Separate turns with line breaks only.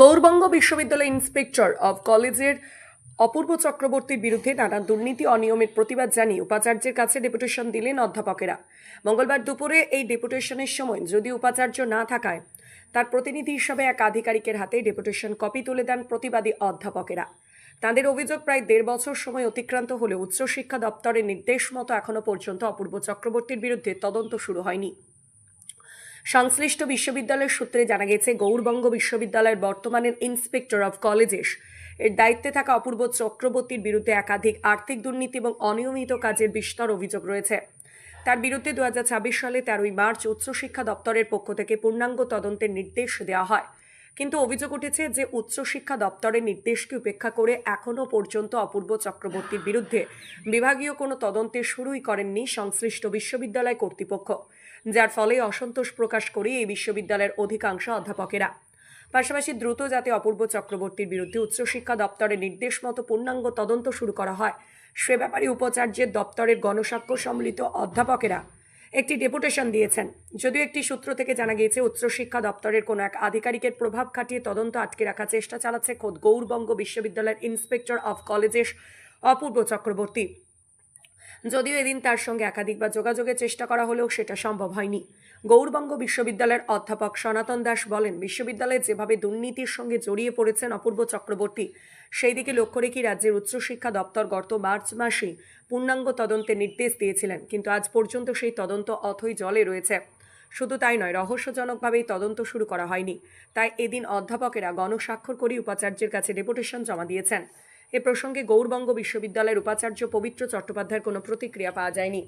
গৌড়বঙ্গ বিশ্ববিদ্যালয় inspector of কলেজের অপূর্ব চক্রবর্তীর বিরুদ্ধে নানা দুর্নীতি অনিয়মের প্রতিবাদ জানিয়ে উপাচার্যের কাছে ডেপুটেশন দিলেন অধ্যাপকেরা। মঙ্গলবার দুপুরে এই ডেপুটেশনের সময় যদি উপাচার্য না থাকায় তার প্রতিনিধি হিসাবে এক আধিকারিকের হাতে ডেপুটেশন কপি তুলে দেন প্রতিবাদী অধ্যাপকেরা। তাদের অভিযোগ, প্রায় 1.5 বছর সময় অতিক্রান্ত হলেও উচ্চশিক্ষা দপ্তরের নির্দেশ মতো এখনো পর্যন্ত অপূর্ব চক্রবর্তীর বিরুদ্ধে তদন্ত শুরু হয়নি। সংশ্লিষ্ট বিশ্ববিদ্যালয়ের সূত্রে জানা গেছে, গৌড়বঙ্গ বিশ্ববিদ্যালয়ের বর্তমানের ইন্সপেক্টর অব কলেজেস এর দায়িত্বে থাকা অপূর্ব চক্রবর্তীর বিরুদ্ধে একাধিক আর্থিক দুর্নীতি এবং অনিয়মিত কাজের বিস্তর অভিযোগ রয়েছে। তার বিরুদ্ধে 2026 সালে 13 মার্চ উচ্চশিক্ষা দপ্তরের পক্ষ থেকে পূর্ণাঙ্গ তদন্তের নির্দেশ দেওয়া হয়। কিন্তু অভিযোগ উঠেছে যে উচ্চশিক্ষা দপ্তরের নির্দেশকে উপেক্ষা করে এখনও পর্যন্ত অপূর্ব চক্রবর্তীর বিরুদ্ধে বিভাগীয় কোনো তদন্তের শুরুই করেননি সংশ্লিষ্ট বিশ্ববিদ্যালয় কর্তৃপক্ষ, যার ফলে অসন্তোষ প্রকাশ করে এই বিশ্ববিদ্যালয়ের অধিকাংশ অধ্যাপকেরা। পাশাপাশি দ্রুত যাতে অপূর্ব চক্রবর্তীর বিরুদ্ধে উচ্চশিক্ষা দপ্তরের নির্দেশ মতো পূর্ণাঙ্গ তদন্ত শুরু করা হয়, সে ব্যাপারে উপাচার্যের দপ্তরের গণস্বাক্ষর সম্মিলিত অধ্যাপকেরা একটি ডেপুটেশন দিয়েছেন। যদিও একটি সূত্র থেকে জানা গিয়েছে, উচ্চশিক্ষা দপ্তরের কোনো এক আধিকারিকের প্রভাব খাটিয়ে তদন্ত আটকে রাখার চেষ্টা চালাচ্ছে খোদ গৌড়বঙ্গ বিশ্ববিদ্যালয়ের ইন্সপেক্টর অফ কলেজেস অপূর্ব চক্রবর্তী। যদিও এদিন তার সঙ্গে একাধিকবার যোগাযোগের চেষ্টা করা হলেও সেটা সম্ভব হয়নি। গৌড়বঙ্গ বিশ্ববিদ্যালয়ের অধ্যাপক সনাতন দাস বলেন, বিশ্ববিদ্যালয়ে যেভাবে দুর্নীতির সঙ্গে জড়িয়ে পড়েছেন অপূর্ব চক্রবর্তী, সেই দিকে লক্ষ্য রেখে রাজ্যের উচ্চশিক্ষা দপ্তর গত মার্চ মাসে পূর্ণাঙ্গ তদন্তের নির্দেশ দিয়েছিলেন, কিন্তু আজ পর্যন্ত সেই তদন্ত অথই জলে রয়েছে। শুধু তাই নয়, রহস্যজনকভাবেই তদন্ত শুরু করা হয়নি। তাই এদিন অধ্যাপকেরা গণস্বাক্ষর করে উপাচার্যের কাছে ডেপুটেশন জমা দিয়েছেন। এ প্রসঙ্গে গৌড়বঙ্গ বিশ্ববিদ্যালয়ের উপাচার্য পবিত্র চট্টোপাধ্যায়ের কোনো প্রতিক্রিয়া পাওয়া যায়নি।